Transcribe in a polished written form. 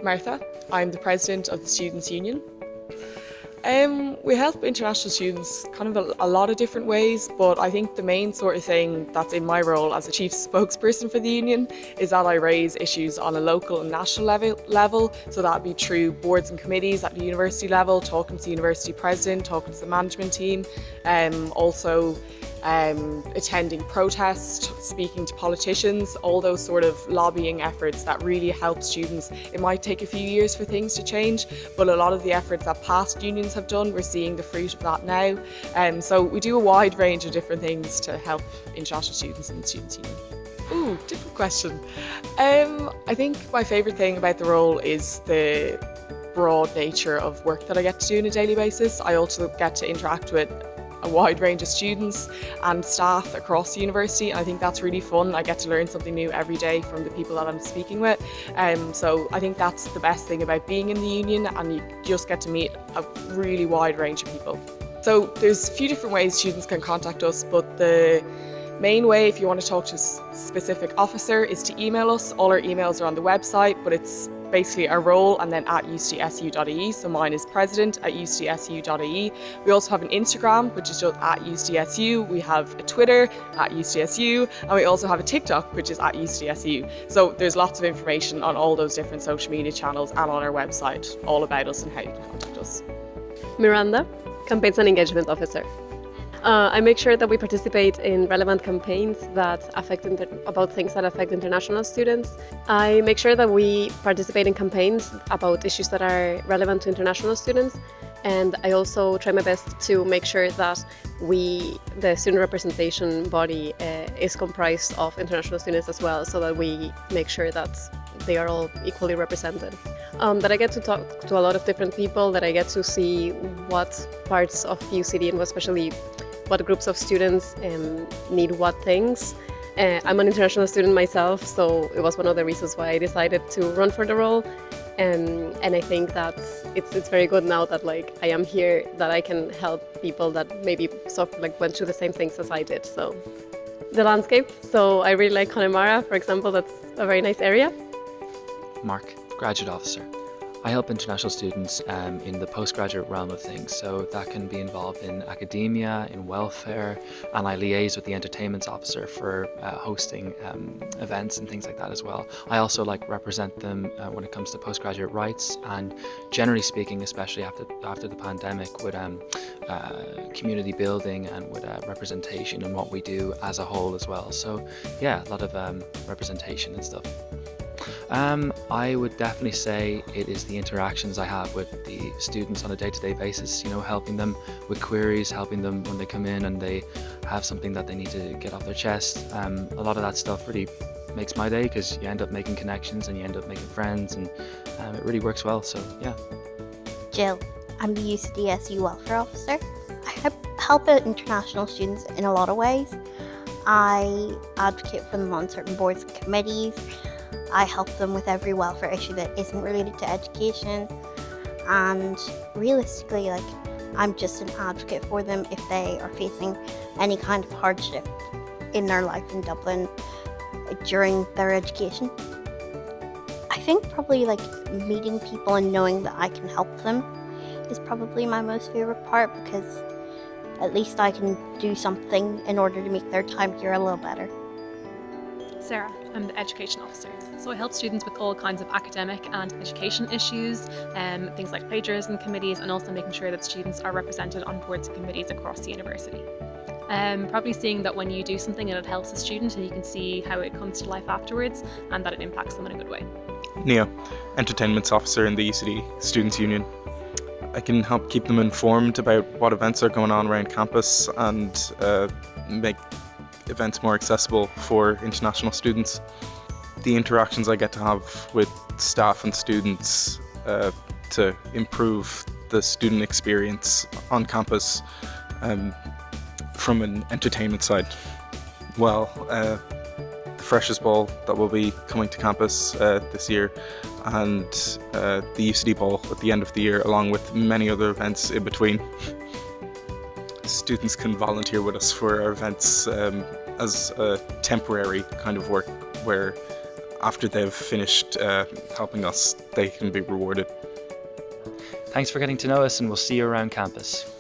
Martha. I'm the president of the Students' Union. We help international students kind of a lot of different ways, but I think the main sort of thing that's in my role as a chief spokesperson for the union is that I raise issues on a local and national level. So that'd be through boards and committees at the university level, talking to the university president, talking to the management team, also attending protests, speaking to politicians, all those sort of lobbying efforts that really help students. It might take a few years for things to change, but a lot of the efforts that past unions have done, we're seeing the fruit of that now. So we do a wide range of different things to help international students in the Students' Union. Ooh, different question. I think my favourite thing about the role is the broad nature of work that I get to do on a daily basis. I also get to interact with a wide range of students and staff across the university, and I think that's really fun. I get to learn something new every day from the people that I'm speaking with, so I think that's the best thing about being in the union, and you just get to meet a really wide range of people. So there's a few different ways students can contact us, but the main way, if you want to talk to a specific officer, is to email us. All our emails are on the website, but it's basically our role and then at UCDSU.ie. So mine is president@UCDSU.ie. We also have an Instagram, which is just at UCDSU. We have a Twitter at UCDSU, and we also have a TikTok, which is at UCDSU. So there's lots of information on all those different social media channels and on our website, all about us and how you can contact us. Miranda, Campaigns and Engagement Officer. I make sure that we participate in relevant campaigns that affect about things that affect international students. I make sure that we participate in campaigns about issues that are relevant to international students, and I also try my best to make sure that the student representation body is comprised of international students as well, so that we make sure that they are all equally represented. That I get to talk to a lot of different people, that I get to see what parts of UCD and especially what groups of students need what things. I'm an international student myself, so it was one of the reasons why I decided to run for the role. And I think that it's very good now that I am here, that I can help people that maybe went through the same things as I did. So the landscape. So I really like Connemara, for example. That's a very nice area. Mark, graduate officer. I help international students in the postgraduate realm of things, so that can be involved in academia, in welfare, and I liaise with the entertainment officer for hosting events and things like that as well. I also represent them when it comes to postgraduate rights, and generally speaking, especially after the pandemic, with community building and with representation and what we do as a whole as well. So yeah, a lot of representation and stuff. I would definitely say it is the interactions I have with the students on a day-to-day basis, helping them with queries, helping them when they come in and they have something that they need to get off their chest. A lot of that stuff really makes my day, because you end up making connections and you end up making friends, and it really works well, so yeah. Jill, I'm the UCDSU Welfare Officer. I help out international students in a lot of ways. I advocate for them on certain boards and committees. I help them with every welfare issue that isn't related to education, and realistically, I'm just an advocate for them if they are facing any kind of hardship in their life in Dublin during their education. I think probably meeting people and knowing that I can help them is probably my most favorite part, because at least I can do something in order to make their time here a little better. Sarah, I'm the Education Officer. So I help students with all kinds of academic and education issues, things like plagiarism committees, and also making sure that students are represented on boards and committees across the university. Probably seeing that when you do something and it helps a student, and you can see how it comes to life afterwards and that it impacts them in a good way. Neo, Entertainment Officer in the UCD Students' Union. I can help keep them informed about what events are going on around campus and make events more accessible for international students. The interactions I get to have with staff and students to improve the student experience on campus from an entertainment side. Well, the Freshers Ball that will be coming to campus this year, and the UCD Ball at the end of the year, along with many other events in between. Students can volunteer with us for our events as a temporary kind of work, where after they've finished helping us, they can be rewarded. Thanks for getting to know us, and we'll see you around campus.